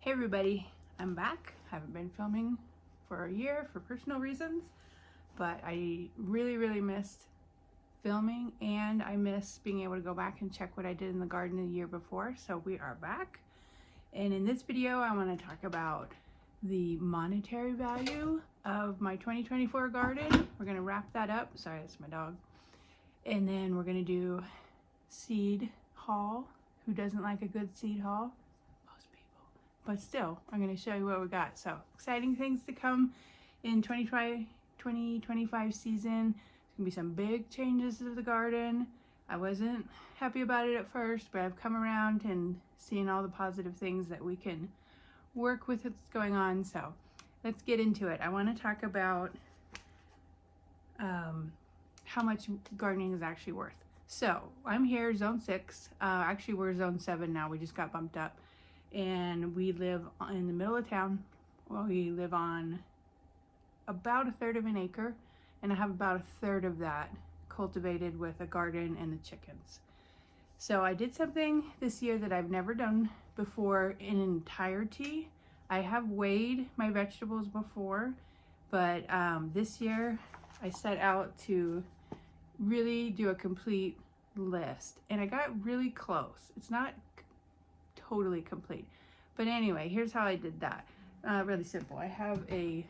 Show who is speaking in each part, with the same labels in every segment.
Speaker 1: Hey everybody, I'm back. Haven't been filming for a year for personal reasons, but I really missed filming, and I miss being able to go back and check what I did in the garden the year before. So we are back, and in this video I want to talk about the monetary value of my 2024 garden. We're going to wrap that up. Sorry, that's my dog. And then we're going to do seed haul. Who doesn't like a good seed haul? But still, I'm going to show you what we got. So exciting things to come in 2025 season. There's going to be some big changes to the garden. I wasn't happy about it at first, but I've come around and seen all the positive things that we can work with what's going on. So let's get into it. I want to talk about how much gardening is actually worth. So I'm here, zone 6. Actually, we're zone 7 now. We just got bumped up. And we live in the middle of town. Well, we live on about 1/3 of an acre, and I have about 1/3 of that cultivated with a garden and the chickens. So I did something this year that I've never done before in entirety. I have weighed my vegetables before, but this year I set out to really do a complete list, and I got really close. It's not totally complete, but anyway, here's how I did that. Really simple. I have a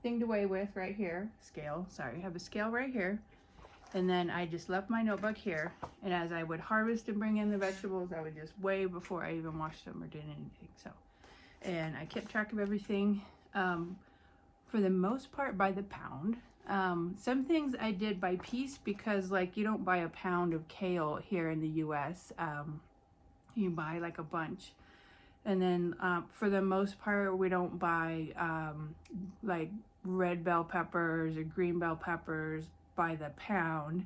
Speaker 1: thing to weigh with right here, scale. Sorry, I have a scale right here, and then I just left my notebook here, and as I would harvest and bring in the vegetables, I would just weigh before I even washed them or did anything. So, and I kept track of everything, for the most part by the pound. Some things I did by piece, because like you don't buy a pound of kale here in the US. You buy like a bunch, and then for the most part we don't buy like red bell peppers or green bell peppers by the pound.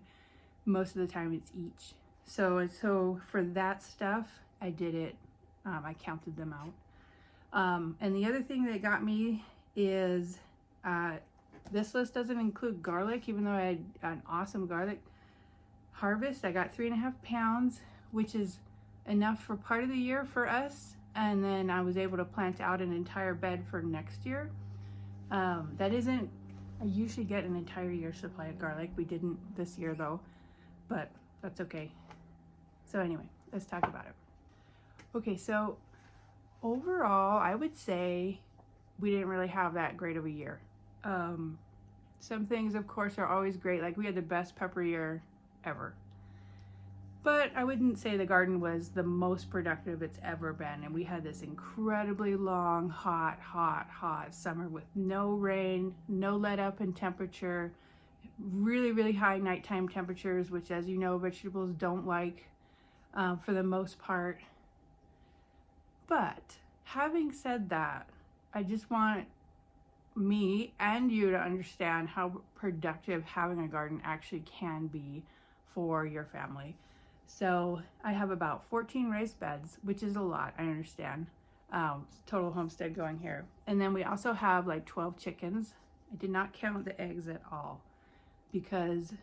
Speaker 1: Most of the time it's each. So for that stuff I did it, I counted them out. And the other thing that got me is this list doesn't include garlic, even though I had an awesome garlic harvest. I got 3.5 pounds, which is enough for part of the year for us, and then I was able to plant out an entire bed for next year. That isn't, I usually get an entire year's supply of garlic. We didn't this year though, but that's okay. So anyway, let's talk about it. Okay, so overall I would say we didn't really have that great of a year. Some things of course are always great, like we had the best pepper year ever. But I wouldn't say the garden was the most productive it's ever been. And we had this incredibly long, hot summer with no rain, no let up in temperature, really high nighttime temperatures, which, as you know, vegetables don't like for the most part. But having said that, I just want me and you to understand how productive having a garden actually can be for your family. So I have about 14 raised beds, which is a lot, I understand. Total homestead going here. And then we also have like 12 chickens. I did not count the eggs at all, because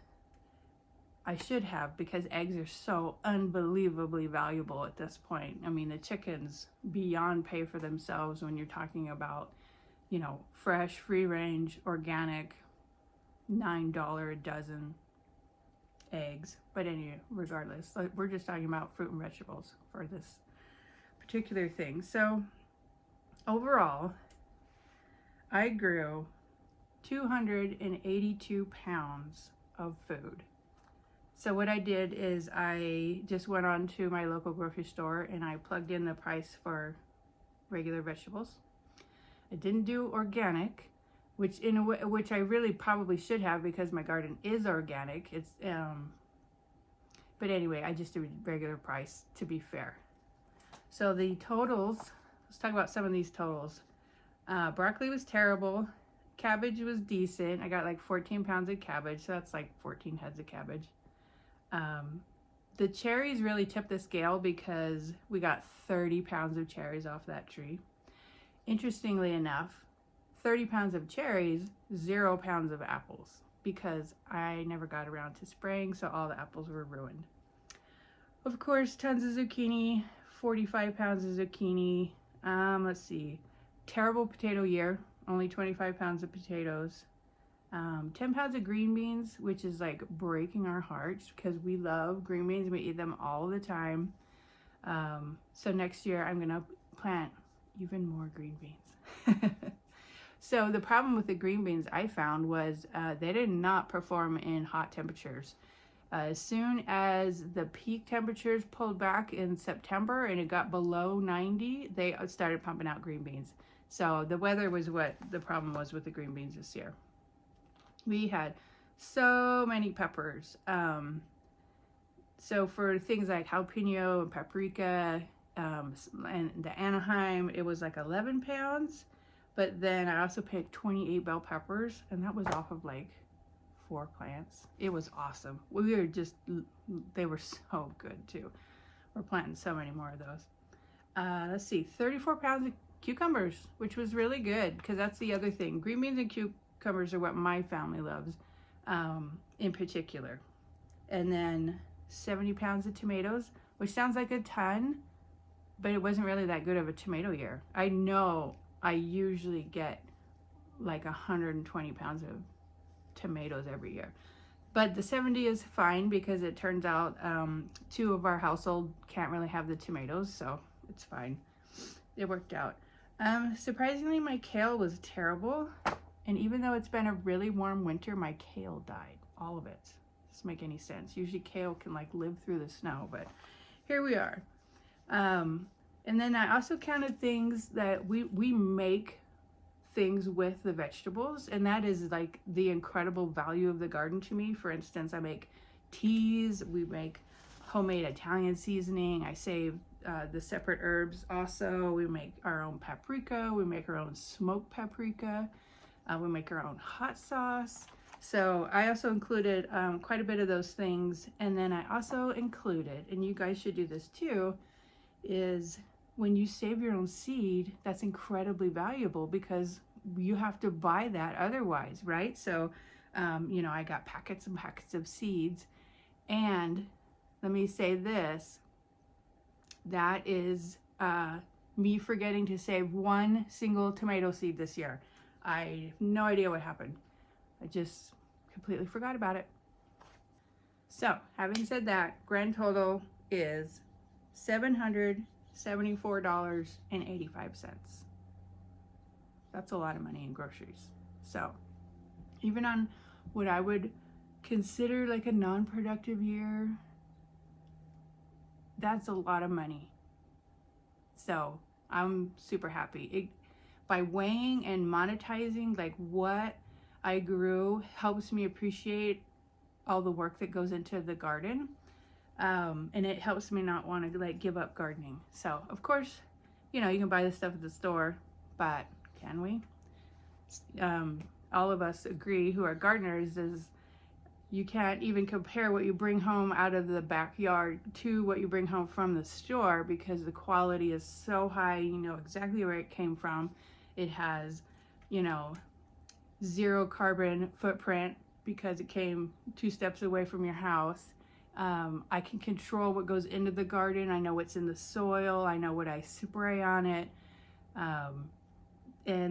Speaker 1: I should have, because eggs are so unbelievably valuable at this point. I mean, the chickens beyond pay for themselves when you're talking about, you know, fresh, free range, organic, $9 a dozen eggs. But anyway, regardless, like, we're just talking about fruit and vegetables for this particular thing. So overall I grew 282 pounds of food. So what I did is I just went on to my local grocery store and I plugged in the price for regular vegetables. I didn't do organic, which in a way, which I really probably should have, because my garden is organic. It's but anyway, I just did regular price to be fair. So the totals, let's talk about some of these totals. Broccoli was terrible. Cabbage was decent. I got like 14 pounds of cabbage, so that's like 14 heads of cabbage. The cherries really tipped the scale, because we got 30 pounds of cherries off that tree. Interestingly enough, 30 pounds of cherries, 0 pounds of apples, because I never got around to spraying, so all the apples were ruined. Of course, tons of zucchini, 45 pounds of zucchini. Let's see, terrible potato year, only 25 pounds of potatoes. 10 pounds of green beans, which is like breaking our hearts because we love green beans. We eat them all the time. So next year I'm gonna plant even more green beans. So the problem with the green beans I found was they did not perform in hot temperatures. As soon as the peak temperatures pulled back in September and it got below 90, they started pumping out green beans. So the weather was what the problem was with the green beans this year. We had so many peppers. So for things like jalapeno and paprika and the Anaheim, it was like 11 pounds. But then I also picked 28 bell peppers, and that was off of like 4 plants. It was awesome. They were so good too. We're planting so many more of those. Let's see, 34 pounds of cucumbers, which was really good because that's the other thing. Green beans and cucumbers are what my family loves in particular. And then 70 pounds of tomatoes, which sounds like a ton, but it wasn't really that good of a tomato year. I know I usually get like 120 pounds of tomatoes every year, but the 70 is fine because it turns out 2 of our household can't really have the tomatoes, so it's fine. It worked out. Surprisingly, my kale was terrible, and even though it's been a really warm winter, my kale died, all of it. Doesn't make any sense. Usually kale can like live through the snow, but here we are. And then I also counted things that we make things with the vegetables, and that is like the incredible value of the garden to me. For instance, I make teas, we make homemade Italian seasoning, I save the separate herbs also, we make our own paprika, we make our own smoked paprika, we make our own hot sauce. So I also included quite a bit of those things. And then I also included, and you guys should do this too, is when you save your own seed, that's incredibly valuable because you have to buy that otherwise, right? So, I got packets and packets of seeds. And let me say this, that is me forgetting to save 1 single tomato seed this year. I have no idea what happened. I just completely forgot about it. So, having said that, grand total is $774.85. That's a lot of money in groceries. So, even on what I would consider like a non-productive year, that's a lot of money. So, I'm super happy. By weighing and monetizing like what I grew helps me appreciate all the work that goes into the garden. And it helps me not want to like give up gardening. So of course, you can buy this stuff at the store, but can we? All of us agree who are gardeners is you can't even compare what you bring home out of the backyard to what you bring home from the store because the quality is so high. You know exactly where it came from. It has, 0 carbon footprint because it came 2 steps away from your house. I can control what goes into the garden. I know what's in the soil. I know what I spray on it. And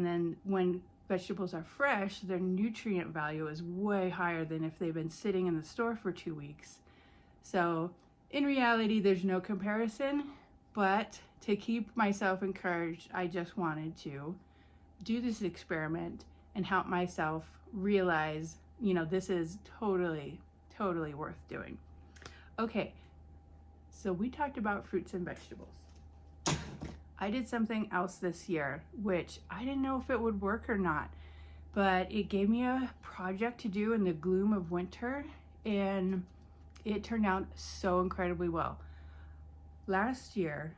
Speaker 1: then when vegetables are fresh, their nutrient value is way higher than if they've been sitting in the store for 2 weeks. So in reality, there's no comparison, but to keep myself encouraged, I just wanted to do this experiment and help myself realize, this is totally, totally worth doing. Okay, so we talked about fruits and vegetables. I did something else this year, which I didn't know if it would work or not, but it gave me a project to do in the gloom of winter, and it turned out so incredibly well. Last year,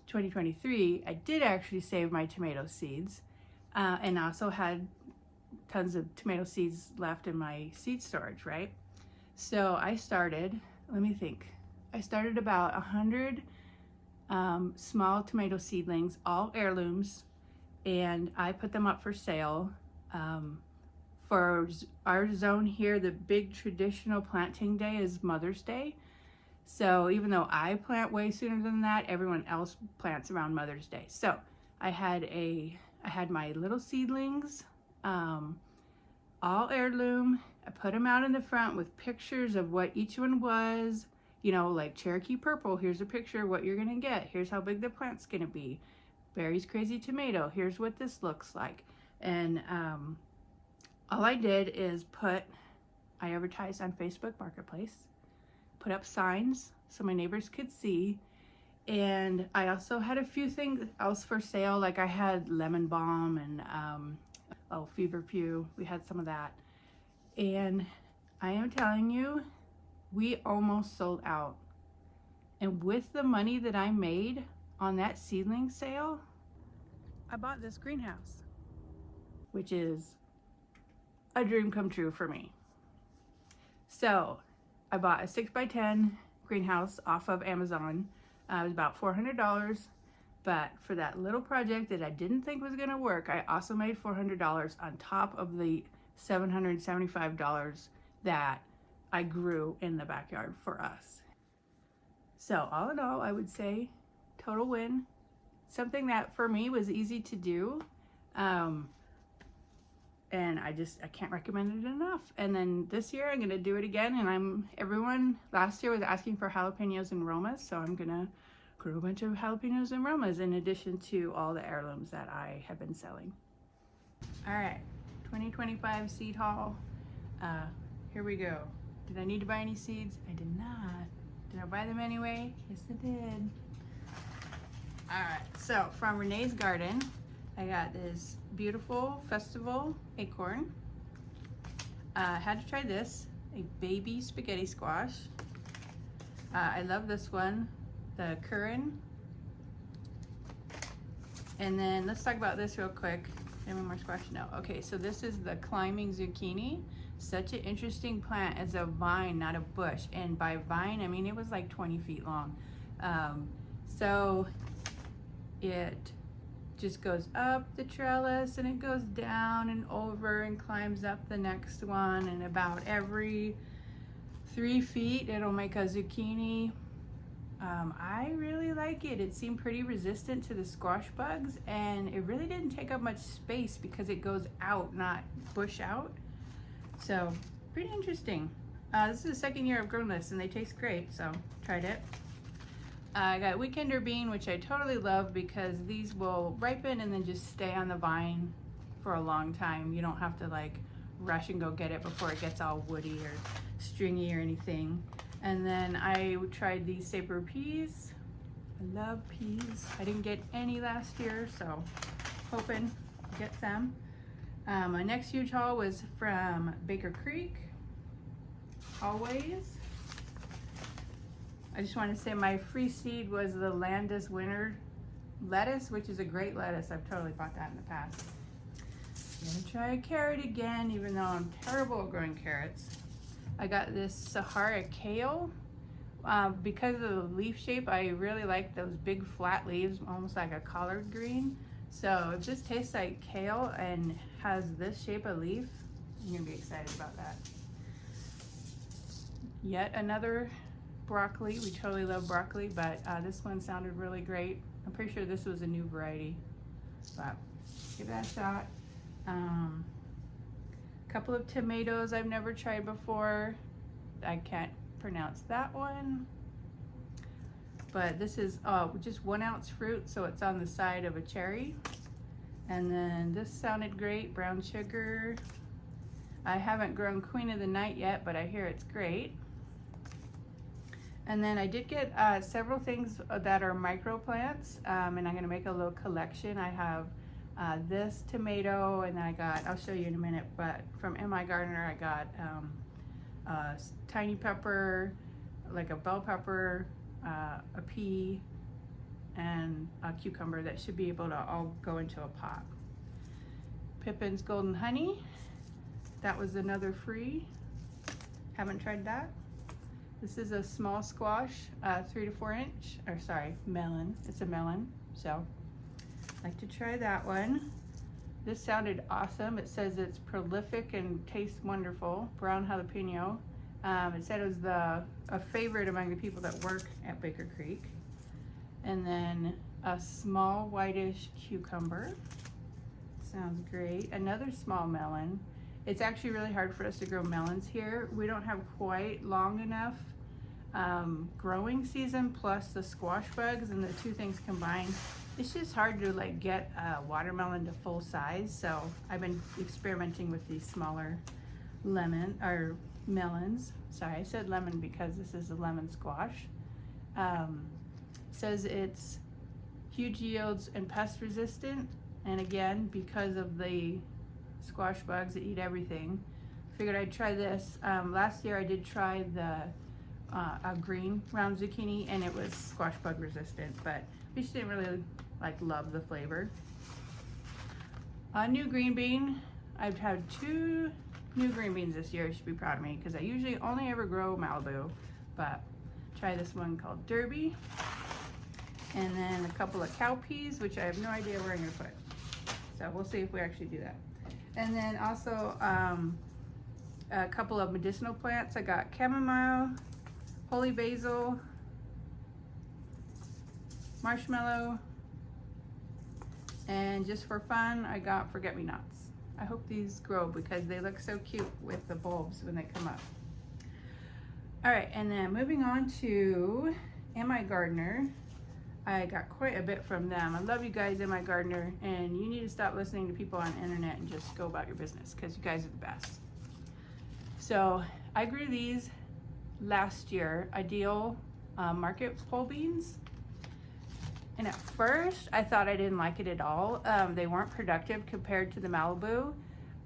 Speaker 1: 2023, I did actually save my tomato seeds, and also had tons of tomato seeds left in my seed storage, right? So I started, I started about 100 small tomato seedlings, all heirlooms, and I put them up for sale. For our zone here, the big traditional planting day is Mother's Day. So even though I plant way sooner than that, everyone else plants around Mother's Day. So I had my little seedlings, all heirloom. I put them out in the front with pictures of what each one was. You know, like Cherokee Purple, here's a picture of what you're gonna get. Here's how big the plant's gonna be. Barry's Crazy Tomato, here's what this looks like. And all I did is I advertised on Facebook Marketplace, put up signs so my neighbors could see. And I also had a few things else for sale, like I had lemon balm and feverfew. We had some of that. And I am telling you, we almost sold out. And with the money that I made on that seedling sale, I bought this greenhouse, which is a dream come true for me. So I bought a 6x10 greenhouse off of Amazon. It was about $400, but for that little project that I didn't think was gonna work, I also made $400 on top of the $775 that I grew in the backyard for us. So all in all, I would say total win. Something that for me was easy to do. And I can't recommend it enough. And then this year I'm gonna do it again, and everyone last year was asking for jalapenos and romas, so I'm gonna grow a bunch of jalapenos and romas in addition to all the heirlooms that I have been selling. All right, 2025 seed haul. Here we go. Did I need to buy any seeds? I did not. Did I buy them anyway? Yes, I did. All right, so from Renee's Garden, I got this beautiful festival acorn. Had to try this, a baby spaghetti squash. I love this one, the curran. And then let's talk about this real quick. Any more squash? No. Okay, so this is the climbing zucchini. Such an interesting plant. It's a vine, not a bush. And by vine, I mean it was like 20 feet long. So it just goes up the trellis and it goes down and over and climbs up the next one, and about every 3 feet it'll make a zucchini. I really like it. It seemed pretty resistant to the squash bugs, and it really didn't take up much space because it goes out, not bush out. So pretty interesting. This is the second year I've grown this and they taste great, so tried it. I got Weekender bean, which I totally love because these will ripen and then just stay on the vine for a long time. You don't have to like rush and go get it before it gets all woody or stringy or anything. And then I tried these Sabre peas. I love peas. I didn't get any last year, so hoping to get some. My next huge haul was from Baker Creek, always. I just want to say my free seed was the Landis Winter lettuce, which is a great lettuce. I've totally bought that in the past. I'm gonna try a carrot again, even though I'm terrible at growing carrots. I got this Sahara kale. Because of the leaf shape, I really like those big flat leaves, almost like a collard green. So if this tastes like kale and has this shape of leaf, I'm gonna be excited about that. Yet another broccoli. We totally love broccoli, but this one sounded really great. I'm pretty sure this was a new variety, but give that a shot. Couple of tomatoes I've never tried before. I can't pronounce that one. But this is just 1 ounce fruit, so it's on the side of a cherry. And then this sounded great, brown sugar. I haven't grown Queen of the Night yet, but I hear it's great. And then I did get several things that are micro plants, and I'm gonna make a little collection. I have this tomato, and then I'll show you in a minute, but from MI Gardener I got tiny pepper, like a bell pepper, a pea, and a cucumber that should be able to all go into a pot. Pippin's Golden Honey, that was another free. Haven't tried that. This is a small squash, 3 to 4 inch, or sorry, melon. It's a melon, so I'd like to try that one. This sounded awesome. It says it's prolific and tastes wonderful. Brown jalapeno. It said it was a favorite among the people that work at Baker Creek. And then a small whitish cucumber. Sounds great. Another small melon. It's actually really hard for us to grow melons here. We don't have quite long enough growing season, plus the squash bugs, and the two things combined. It's just hard to like get a watermelon to full size. So I've been experimenting with these smaller melons. Sorry, I said lemon because this is a lemon squash. Says it's huge yields and pest resistant. And again, because of the squash bugs that eat everything, figured I'd try this. Last year I did try a green round zucchini, and it was squash bug resistant, but we just didn't really like love the flavor. A new green bean. I've had 2 new green beans this year. You should be proud of me because I usually only ever grow Malibu, but try this one called Derby. And then a couple of cowpeas, which I have no idea where I'm gonna put. So we'll see if we actually do that. And then also a couple of medicinal plants. I got chamomile, holy basil, marshmallow, and just for fun, I got forget-me-nots. I hope these grow because they look so cute with the bulbs when they come up. All right, and then moving on to Am I Gardener. I got quite a bit from them. I love you guys, Am I Gardener, and you need to stop listening to people on the internet and just go about your business because you guys are the best. So I grew these last year, ideal market pole beans. And at first I thought I didn't like it at all. They weren't productive compared to the Malibu.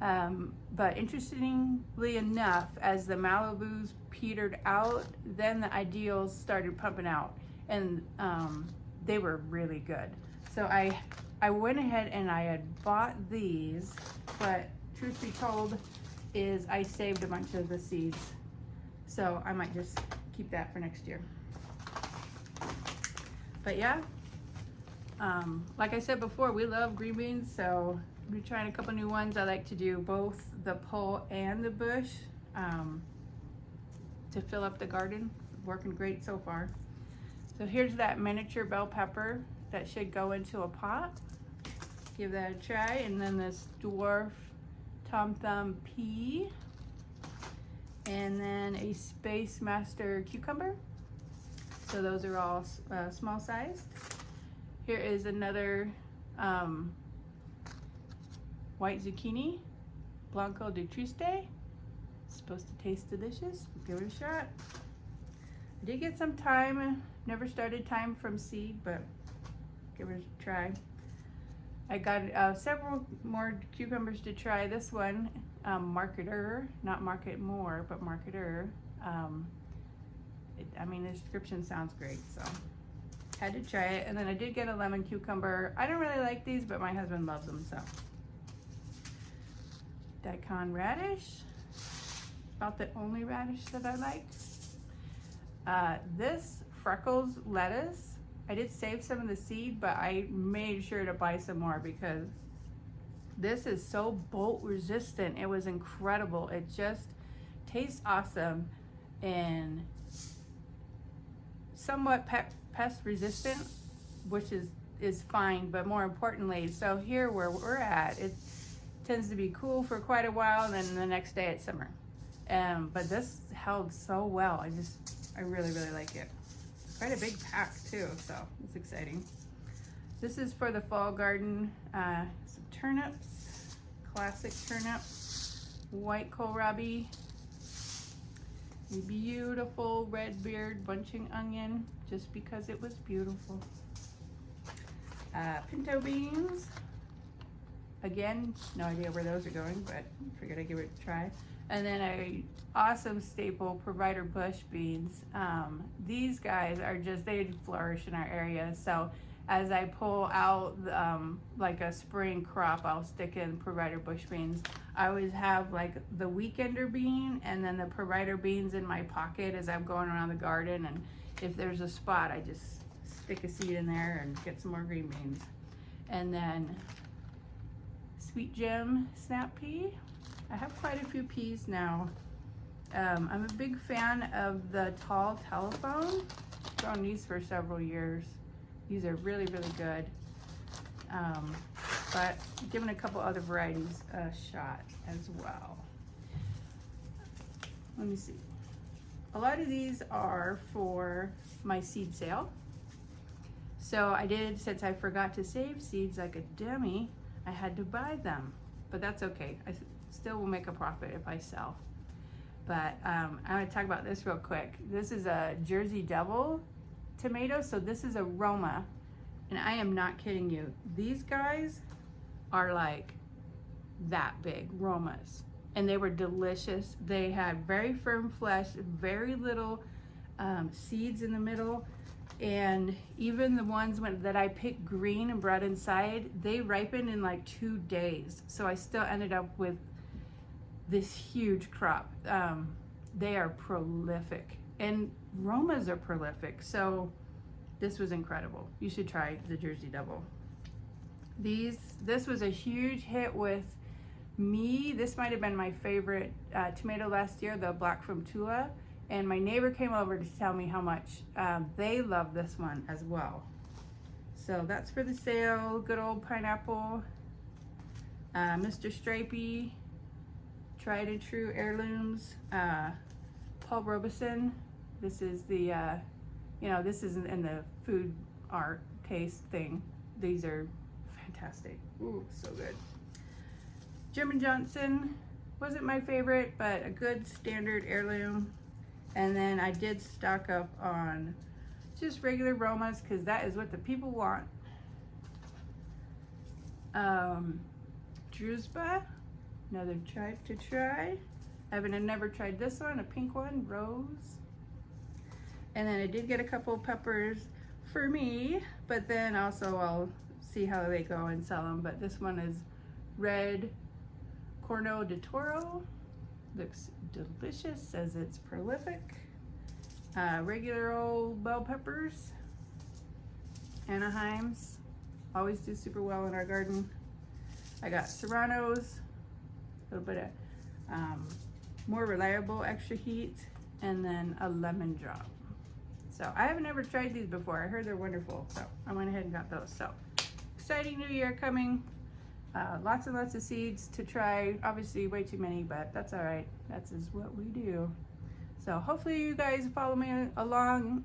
Speaker 1: But interestingly enough, as the Malibus petered out, then the ideals started pumping out, and they were really good. So I went ahead and I had bought these, but truth be told is I saved a bunch of the seeds. So I might just keep that for next year. But yeah, like I said before, we love green beans, so we're trying a couple new ones. I like to do both the pole and the bush to fill up the garden. Working great so far. So here's that miniature bell pepper that should go into a pot. Give that a try. And then this dwarf Tom Thumb pea. And then a Space Master cucumber. So those are all small sized. Here is another white zucchini, Blanco de Triste. It's supposed to taste delicious. Give it a shot. I did get some thyme. Never started thyme from seed, but give it a try. I got several more cucumbers to try. This one, Marketer, not Market More, but Marketer. I mean, the description sounds great, so had to try it. And then I did get a lemon cucumber. I don't really like these, but my husband loves them, so. Daikon radish, about the only radish that I like. This Freckles lettuce, I did save some of the seed, but I made sure to buy some more because this is so bolt resistant. It was incredible. It just tastes awesome and somewhat pest resistant, which is fine, but more importantly, so here where we're at, it tends to be cool for quite a while, and then the next day it's summer. But this held so well. I really, really like it. Quite a big pack too, so it's exciting. This is for the fall garden. Some turnips, classic turnip, white kohlrabi, a beautiful red beard bunching onion, just because it was beautiful. Pinto beans. Again, no idea where those are going, but figured I'd give it a try. And then a awesome staple, Provider bush beans. These guys are just, they flourish in our area. So as I pull out like a spring crop, I'll stick in Provider bush beans. I always have like the weekender bean and then the Provider beans in my pocket as I'm going around the garden. And if there's a spot, I just stick a seed in there and get some more green beans. And then Sweet Gem snap pea. I have quite a few peas now. I'm a big fan of the tall telephone. Grown these for several years. These are really, really good. But giving a couple other varieties a shot as well. Let me see. A lot of these are for my seed sale. So I did, since I forgot to save seeds like a dummy, I had to buy them. But that's okay. I still will make a profit if I sell. But I'm going to talk about this real quick. This is a Jersey Devil tomato. So this is a Roma. And I am not kidding you. These guys are like that big, Romas. And they were delicious. They had very firm flesh, very little seeds in the middle. And even the ones that I picked green and brought inside, they ripened in like 2 days. So I still ended up with this huge crop. They are prolific. And Romas are prolific. So this was incredible. You should try the Jersey Devil. This was a huge hit with me. This might have been my favorite tomato last year, the Black from Tula. And my neighbor came over to tell me how much they love this one as well. So that's for the sale. Good old pineapple. Mr. Stripey, tried and true heirlooms. Paul Robeson. This is the, this is in the food art taste thing. These are fantastic. Ooh, so good. Jim & Johnson wasn't my favorite, but a good standard heirloom. And then I did stock up on just regular Romas because that is what the people want. Drusba, another tribe to try. I haven't never tried this one, a pink one, Rose. And then I did get a couple of peppers for me, but then also I'll see how they go and sell them. But this one is red Corno de Toro. Looks delicious, says it's prolific. Regular old bell peppers. Anaheims, always do super well in our garden. I got serranos, a little bit of more reliable extra heat, and then a lemon drop. So I haven't ever tried these before. I heard they're wonderful, so I went ahead and got those. So exciting new year coming. Lots and lots of seeds to try. Obviously way too many, but that's all right. That's is what we do. So hopefully you guys follow me along.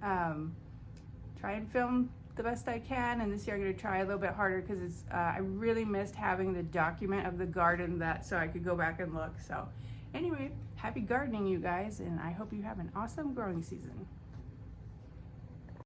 Speaker 1: Try and film the best I can, and this year I'm going to try a little bit harder because it's I really missed having the document of the garden so I could go back and look. So anyway, happy gardening you guys, and I hope you have an awesome growing season.